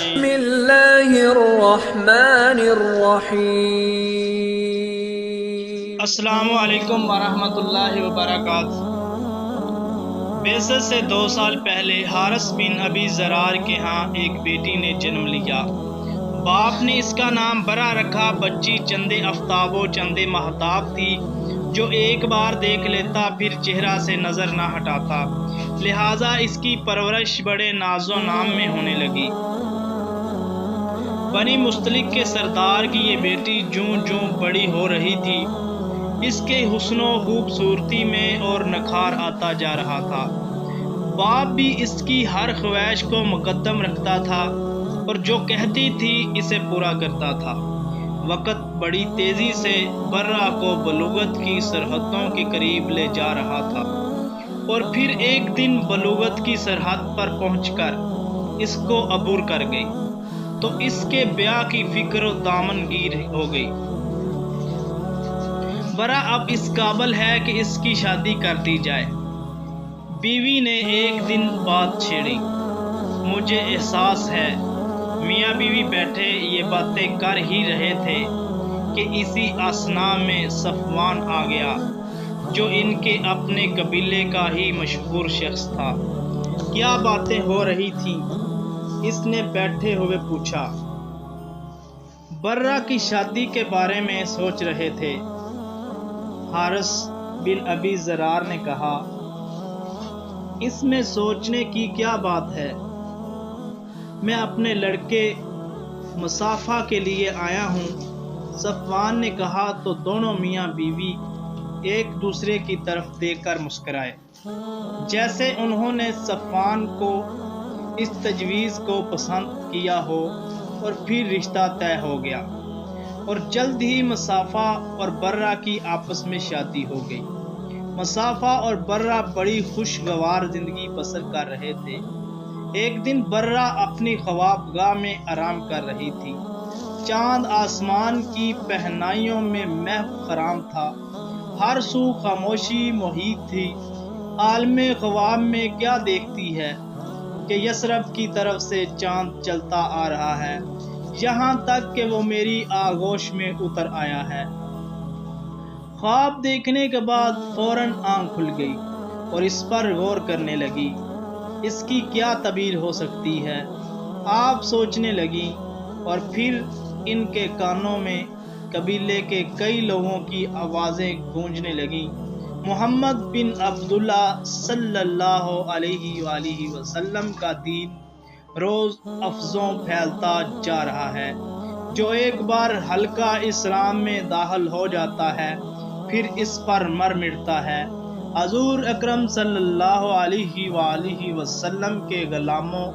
بسم اللہ الرحمن الرحیم۔ السلام علیکم ورحمۃ اللہ وبرکاتہ۔ بعثت سے 2 سال پہلے حارث بن ابی زرار کے ہاں ایک بیٹی نے جنم لیا۔ باپ نے اس کا نام برا رکھا۔ بچی چندے آفتاب و چندے مہتاب تھی، جو ایک بار دیکھ لیتا پھر چہرہ سے نظر نہ ہٹاتا، لہٰذا اس کی پرورش بڑے ناز و نام میں ہونے لگی۔ بنی مستلق کے سردار کی یہ بیٹی جوں جوں بڑی ہو رہی تھی، اس کے حسن و خوبصورتی میں اور نکھار آتا جا رہا تھا۔ باپ بھی اس کی ہر خواہش کو مقدم رکھتا تھا اور جو کہتی تھی اسے پورا کرتا تھا۔ وقت بڑی تیزی سے برہ کو بلوغت کی سرحدوں کے قریب لے جا رہا تھا، اور پھر ایک دن بلوغت کی سرحد پر پہنچ کر اس کو عبور کر گئی تو اس کے بیاہ کی فکر و دامن گیر ہو گئی۔ برا اب اس قابل ہے کہ اس کی شادی کر دی جائے۔ بیوی نے ایک دن بات چھیڑی۔ مجھے احساس ہے میاں بیوی بیٹھے یہ باتیں کر ہی رہے تھے کہ اسی اثناء میں صفوان آ گیا، جو ان کے اپنے قبیلے کا ہی مشہور شخص تھا۔ کیا باتیں ہو رہی تھیں؟ اس نے بیٹھے ہوئے پوچھا۔ برہ کی شادی کے بارے میں سوچ رہے تھے، حارث بن ابی زرار نے کہا۔ اس میں سوچنے کی کیا بات ہے؟ میں اپنے لڑکے مصافہ کے لیے آیا ہوں۔ صفوان نے کہا تو دونوں میاں بیوی ایک دوسرے کی طرف دیکھ کر مسکرائے، جیسے انہوں نے صفوان کو اس تجویز کو پسند کیا ہو، اور پھر رشتہ طے ہو گیا، اور جلد ہی مصافہ اور برہ کی آپس میں شادی ہو گئی۔ مصافہ اور برہ بڑی خوشگوار زندگی بسر کر رہے تھے۔ ایک دن برہ اپنی خوابگاہ میں آرام کر رہی تھی۔ چاند آسمان کی پہنائیوں میں محو خرام تھا، ہر سو خاموشی محیط تھی۔ عالم خواب میں کیا دیکھتی ہے کہ یثرب کی طرف سے چاند چلتا آ رہا ہے، یہاں تک کہ وہ میری آغوش میں اتر آیا ہے۔ خواب دیکھنے کے بعد فوراً آنکھ کھل گئی اور اس پر غور کرنے لگی، اس کی کیا تعبیر ہو سکتی ہے۔ آپ سوچنے لگی، اور پھر ان کے کانوں میں قبیلے کے کئی لوگوں کی آوازیں گونجنے لگیں۔ محمد بن عبداللہ صلی اللہ علیہ وآلہ وسلم کا دین روز افزوں پھیلتا جا رہا ہے۔ جو ایک بار حلقہ اسلام میں داخل ہو جاتا ہے پھر اس پر مر مٹتا ہے۔ حضور اکرم صلی اللہ علیہ وآلہ وسلم کے غلاموں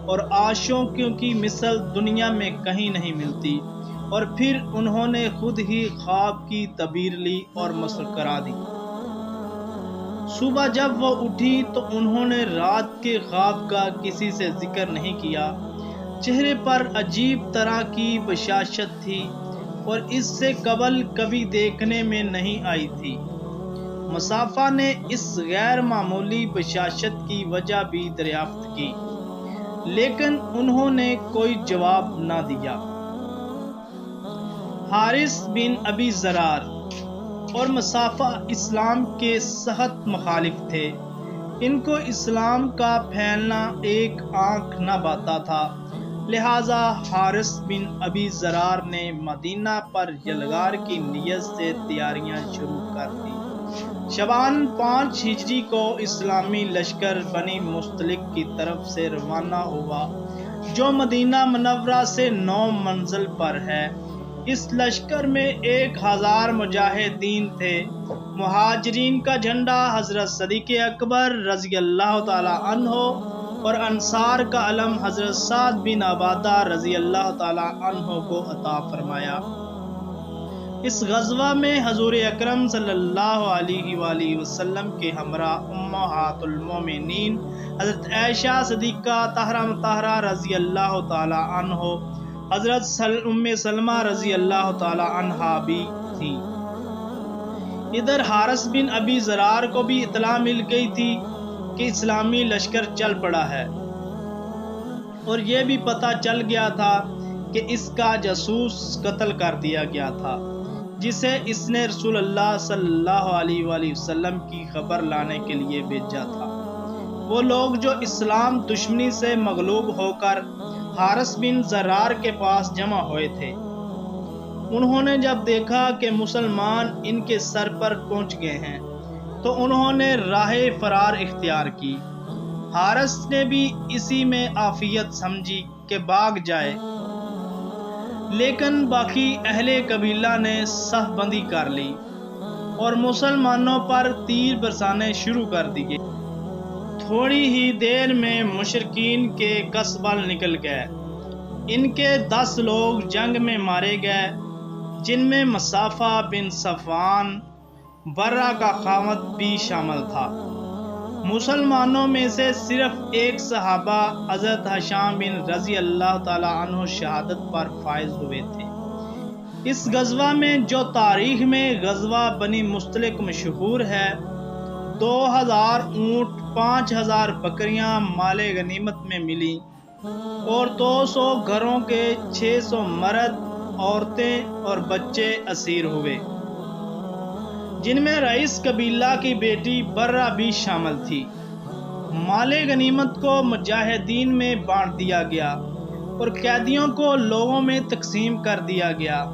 اور عاشقوں کی مثل دنیا میں کہیں نہیں ملتی۔ اور پھر انہوں نے خود ہی خواب کی تعبیر لی اور مسکرا دی۔ صبح جب وہ اٹھی تو انہوں نے رات کے خواب کا کسی سے ذکر نہیں کیا۔ چہرے پر عجیب طرح کی بشاشت تھی اور اس سے قبل کبھی دیکھنے میں نہیں آئی تھی۔ مصافہ نے اس غیر معمولی بشاشت کی وجہ بھی دریافت کی، لیکن انہوں نے کوئی جواب نہ دیا۔ حارث بن ابی زرار اور مصافہ اسلام کے سخت مخالف تھے۔ ان کو اسلام کا پھیلنا ایک آنکھ نہ بھاتا تھا، لہٰذا حارث بن ابی زرار نے مدینہ پر یلغار کی نیت سے تیاریاں شروع کر دی۔ شعبان 5 ہجری کو اسلامی لشکر بنی مستلق کی طرف سے روانہ ہوا، جو مدینہ منورہ سے 9 منزل پر ہے۔ اس لشکر میں 1000 مجاہدین تھے۔ مہاجرین کا جھنڈا حضرت صدیق اکبر رضی اللہ تعالی عنہ اور انصار کا علم حضرت سعد بن عبادہ رضی اللہ تعالی عنہ کو عطا فرمایا۔ اس غزوہ میں حضور اکرم صلی اللہ علیہ وآلہ وسلم کے ہمراہ امہات المومنین حضرت عائشہ صدیقہ طاہرہ مطہرہ رضی اللہ تعالی عنہ، حضرت ام سلمہ رضی اللہ تعالی عنہا بھی تھیں۔ ادھر حارث بن ابی زرار کو بھی اطلاع مل گئی تھی کہ اسلامی لشکر چل پڑا ہے۔ اور یہ بھی پتہ چل گیا تھا کہ اس کا جاسوس قتل کر دیا گیا تھا، جسے اس نے رسول اللہ صلی اللہ علیہ وآلہ وسلم کی خبر لانے کے لیے بھیجا تھا۔ وہ لوگ جو اسلام دشمنی سے مغلوب ہو کر حارث بن زرار کے پاس جمع ہوئے تھے، انہوں نے جب دیکھا کہ مسلمان ان کے سر پر پہنچ گئے ہیں تو انہوں نے راہ فرار اختیار کی۔ حارث نے بھی اسی میں عافیت سمجھی کہ بھاگ جائے، لیکن باقی اہل قبیلہ نے صف بندی کر لی اور مسلمانوں پر تیر برسانے شروع کر دیے۔ تھوڑی ہی دیر میں مشرکین کے قصبل نکل گئے۔ ان کے 10 لوگ جنگ میں مارے گئے، جن میں مصافہ بن صفوان برہ کا خاوند بھی شامل تھا۔ مسلمانوں میں سے صرف ایک صحابہ حضرت ہشام بن رضی اللہ تعالی عنہ شہادت پر فائز ہوئے تھے۔ اس غزوہ میں جو تاریخ میں غزوہ بنی مستلق مشہور ہے، 2000 اونٹ، 5000 بکریاں مال غنیمت میں ملی اور 200 گھروں کے 600 مرد، عورتیں اور بچے اسیر ہوئے، جن میں رئیس قبیلہ کی بیٹی برہ بھی شامل تھی۔ مال غنیمت کو مجاہدین میں بانٹ دیا گیا اور قیدیوں کو لوگوں میں تقسیم کر دیا گیا۔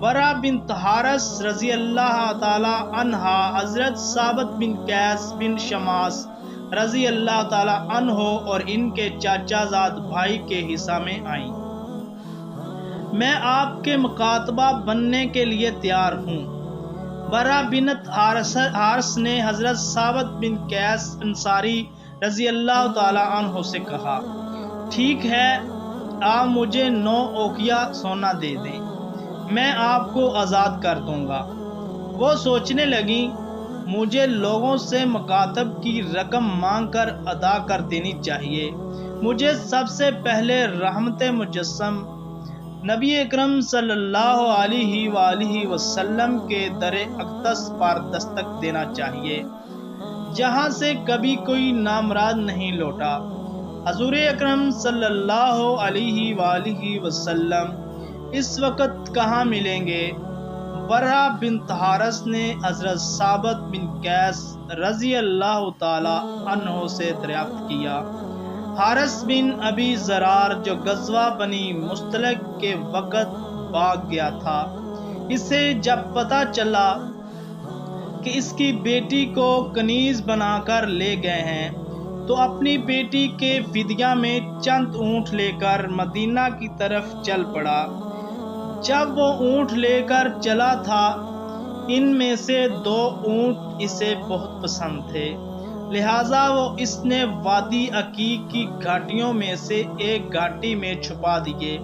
برہ بنت حارث رضی اللہ تعالی عنہا حضرت ثابت بن قیس بن شماس رضی اللہ تعالی عنہ اور ان کے چاچا زاد بھائی کے حصہ میں آئیں۔ میں آپ کے مکاتبہ بننے کے لیے تیار ہوں۔ برہ بنت حارث نے حضرت ثابت بن قیس انصاری رضی اللہ تعالی عنہ سے کہا، ٹھیک ہے، آپ مجھے 9 اوقیہ سونا دے دیں، میں آپ کو آزاد کر دوں گا۔ وہ سوچنے لگیں، مجھے لوگوں سے مکاتب کی رقم مانگ کر ادا کر دینی چاہیے۔ مجھے سب سے پہلے رحمت مجسم نبی اکرم صلی اللہ علیہ وآلہ وسلم کے در اقدس پر دستک دینا چاہیے، جہاں سے کبھی کوئی نامراد نہیں لوٹا۔ حضور اکرم صلی اللہ علیہ وآلہ وسلم اس وقت کہاں ملیں گے؟ برہ بنت حارث نے حضرت ثابت بن قیس رضی اللہ تعالی عنہ سے دریافت کیا۔ حارث بن ابی زرار جو غزوہ بنی مستلق کے وقت بھاگ گیا تھا، اسے جب پتہ چلا کہ اس کی بیٹی کو کنیز بنا کر لے گئے ہیں تو اپنی بیٹی کے فدیہ میں چند اونٹ لے کر مدینہ کی طرف چل پڑا۔ جب وہ اونٹ لے کر چلا تھا، ان میں سے 2 اونٹ اسے بہت پسند تھے، لہٰذا وہ اس نے وادی عقیق کی گھاٹیوں میں سے ایک گھاٹی میں چھپا دیے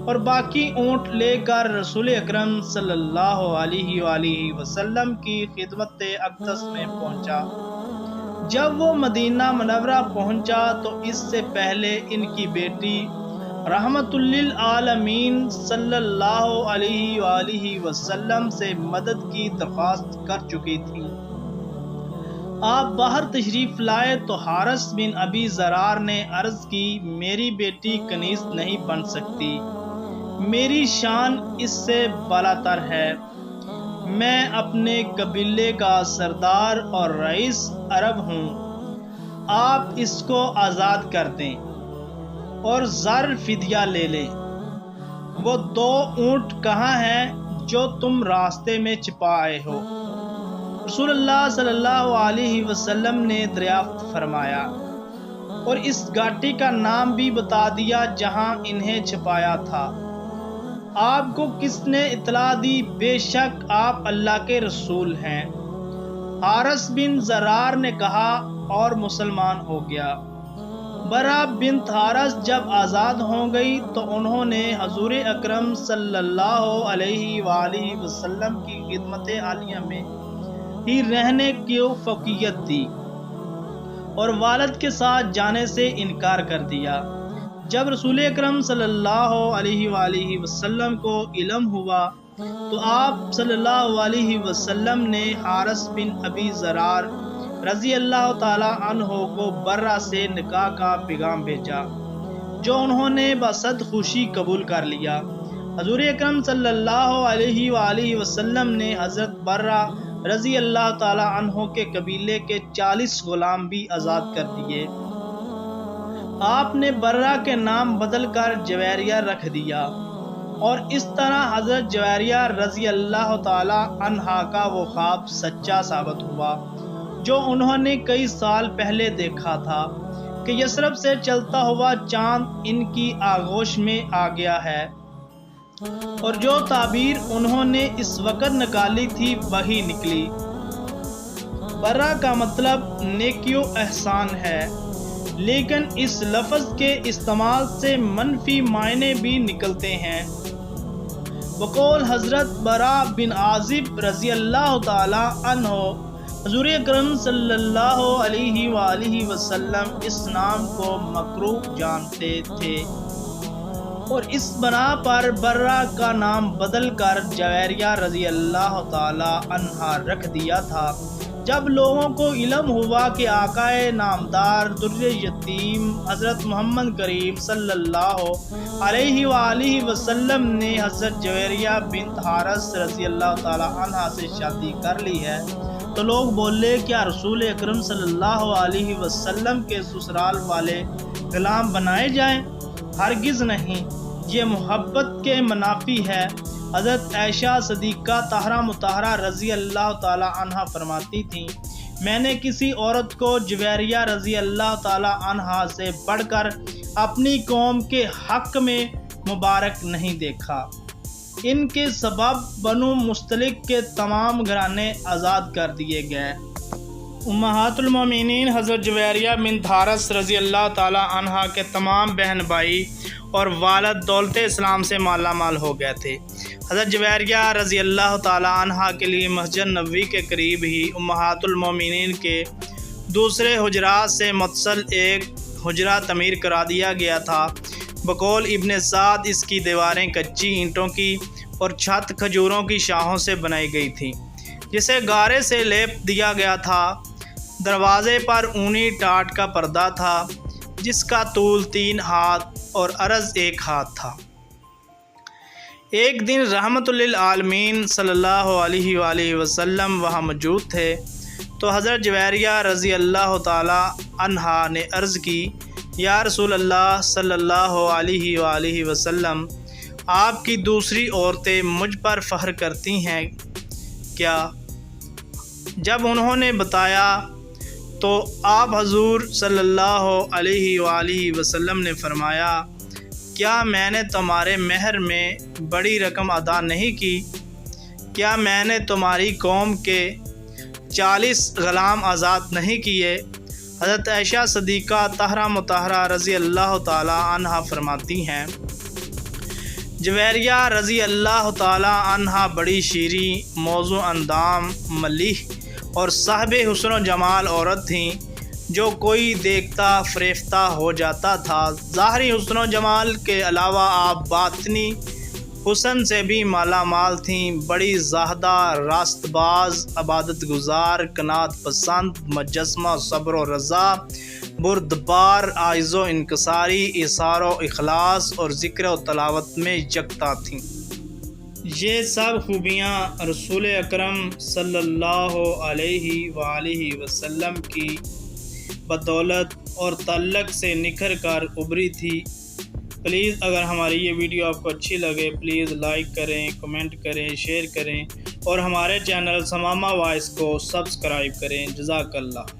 اور باقی اونٹ لے کر رسول اکرم صلی اللہ علیہ وآلہ وسلم کی خدمت اقدس میں پہنچا۔ جب وہ مدینہ منورہ پہنچا تو اس سے پہلے ان کی بیٹی رحمت للعالمین صلی اللہ علیہ وآلہ وسلم سے مدد کی درخواست کر چکی تھی۔ آپ باہر تشریف لائے تو حارث بن ابی زرار نے عرض کی، میری بیٹی کنیز نہیں بن سکتی، میری شان اس سے بالاتر ہے، میں اپنے قبیلے کا سردار اور رئیس عرب ہوں، آپ اس کو آزاد کر دیں اور زر فدیہ لے لیں۔ وہ 2 اونٹ کہاں ہیں جو تم راستے میں چھپائے ہو؟ رسول اللہ صلی اللہ علیہ وسلم نے دریافت فرمایا اور اس گھاٹی کا نام بھی بتا دیا جہاں انہیں چھپایا تھا۔ آپ کو کس نے اطلاع دی؟ بے شک آپ اللہ کے رسول ہیں، حارث بن زرار نے کہا اور مسلمان ہو گیا۔ برہ بنت حارث جب آزاد ہو گئی تو انہوں نے حضور اکرم صلی اللہ علیہ وآلہ وسلم کی خدمت عالیہ میں ہی رہنے کی فوقیت دی اور والد کے ساتھ جانے سے انکار کر دیا۔ جب رسول اکرم صلی اللہ علیہ وآلہ وسلم کو علم ہوا تو آپ صلی اللہ علیہ وسلم نے حارث بن ابی زرار رضی اللہ تعالی عنہ کو برہ سے نکاح کا پیغام بھیجا۔ جو انہوں نے بصد خوشی قبول کر لیا۔ حضور اکرم صلی اللہ علیہ وآلہ وسلم نے حضرت برہ رضی اللہ تعالی عنہ کے قبیلے کے 40 غلام بھی آزاد کر دیے۔ آپ نے برہ کے نام بدل کر جویریہ رکھ دیا، اور اس طرح حضرت جویریہ رضی اللہ تعالی عنہا کا وہ خواب سچا ثابت ہوا جو انہوں نے کئی سال پہلے دیکھا تھا کہ یثرب سے چلتا ہوا چاند ان کی آغوش میں آ گیا ہے، اور جو تعبیر انہوں نے اس وقت نکالی تھی وہی نکلی۔ برہ کا مطلب نیکی و احسان ہے، لیکن اس لفظ کے استعمال سے منفی معنی بھی نکلتے ہیں۔ بقول حضرت برہ بن عازب رضی اللہ تعالی عنہ، حضور اکرم صلی اللہ علیہ وآلہ وسلم اس نام کو مکروہ جانتے تھے، اور اس بنا پر برہ کا نام بدل کر جویریہ رضی اللہ تعالی عنہا رکھ دیا تھا۔ جب لوگوں کو علم ہوا کہ آقائے نامدار در یتیم حضرت محمد کریم صلی اللہ علیہ وآلہ وسلم نے حضرت جویریہ بنت حارث رضی اللہ تعالی عنہا سے شادی کر لی ہے، تو لوگ بولے کیا رسول اکرم صلی اللہ علیہ وسلم کے سسرال والے غلام بنائے جائیں؟ ہرگز نہیں، یہ محبت کے منافی ہے۔ حضرت عائشہ صدیقہ طاہرہ مطہرہ رضی اللہ تعالی عنہا فرماتی تھیں، میں نے کسی عورت کو جویریہ رضی اللہ تعالی عنہا سے بڑھ کر اپنی قوم کے حق میں مبارک نہیں دیکھا۔ ان کے سبب بنو مستلق کے تمام گھرانے آزاد کر دیے گئے۔ امہات المومنین حضرت جویریہ بنت حارث رضی اللہ تعالی عنہا کے تمام بہن بھائی اور والد دولت اسلام سے مالا مال ہو گئے تھے۔ حضرت جویریہ رضی اللہ تعالی عنہا کے لیے مسجد نبوی کے قریب ہی امہات المومنین کے دوسرے حجرات سے متصل ایک حجرہ تعمیر کرا دیا گیا تھا۔ بقول ابن سعد اس کی دیواریں کچی اینٹوں کی اور چھت کھجوروں کی شاخوں سے بنائی گئی تھی، جسے گارے سے لیپ دیا گیا تھا۔ دروازے پر اونی ٹاٹ کا پردہ تھا، جس کا طول 3 ہاتھ اور عرض 1 ہاتھ تھا۔ ایک دن رحمت للعالمین صلی اللہ علیہ وآلہ وسلم وہاں موجود تھے، تو حضرت جویریہ رضی اللہ تعالی عنہا نے عرض کی، یا رسول اللہ صلی اللہ علیہ وآلہ وسلم، آپ کی دوسری عورتیں مجھ پر فخر کرتی ہیں کیا؟ جب انہوں نے بتایا تو آپ حضور صلی اللہ علیہ وآلہ وسلم نے فرمایا، کیا میں نے تمہارے مہر میں بڑی رقم ادا نہیں کی؟ کیا میں نے تمہاری قوم کے 40 غلام آزاد نہیں کیے؟ حضرت عائشہ صدیقہ طاہرہ مطہرہ رضی اللہ تعالی عنہا فرماتی ہیں، جویریہ رضی اللہ تعالی عنہا بڑی شیریں، موزوں اندام، ملیح اور صاحب حسن و جمال عورت تھیں، جو کوئی دیکھتا فریفتہ ہو جاتا تھا۔ ظاہری حسن و جمال کے علاوہ آپ باطنی حسن سے بھی مالا مال تھیں، بڑی زاہدہ، راست باز، عبادت گزار، قناعت پسند، مجسمہ صبر و رضا، بردبار، عاجز و انکساری، اظہار و اخلاص اور ذکر و تلاوت میں یکتا تھیں۔ یہ سب خوبیاں رسول اکرم صلی اللہ علیہ وآلہ وسلم کی بدولت اور تعلق سے نکھر کر ابھری تھی۔ پلیز اگر ہماری یہ ویڈیو آپ کو اچھی لگے پلیز لائک کریں، کمنٹ کریں، شیئر کریں اور ہمارے چینل ثمامہ وائس کو سبسکرائب کریں۔ جزاک اللہ۔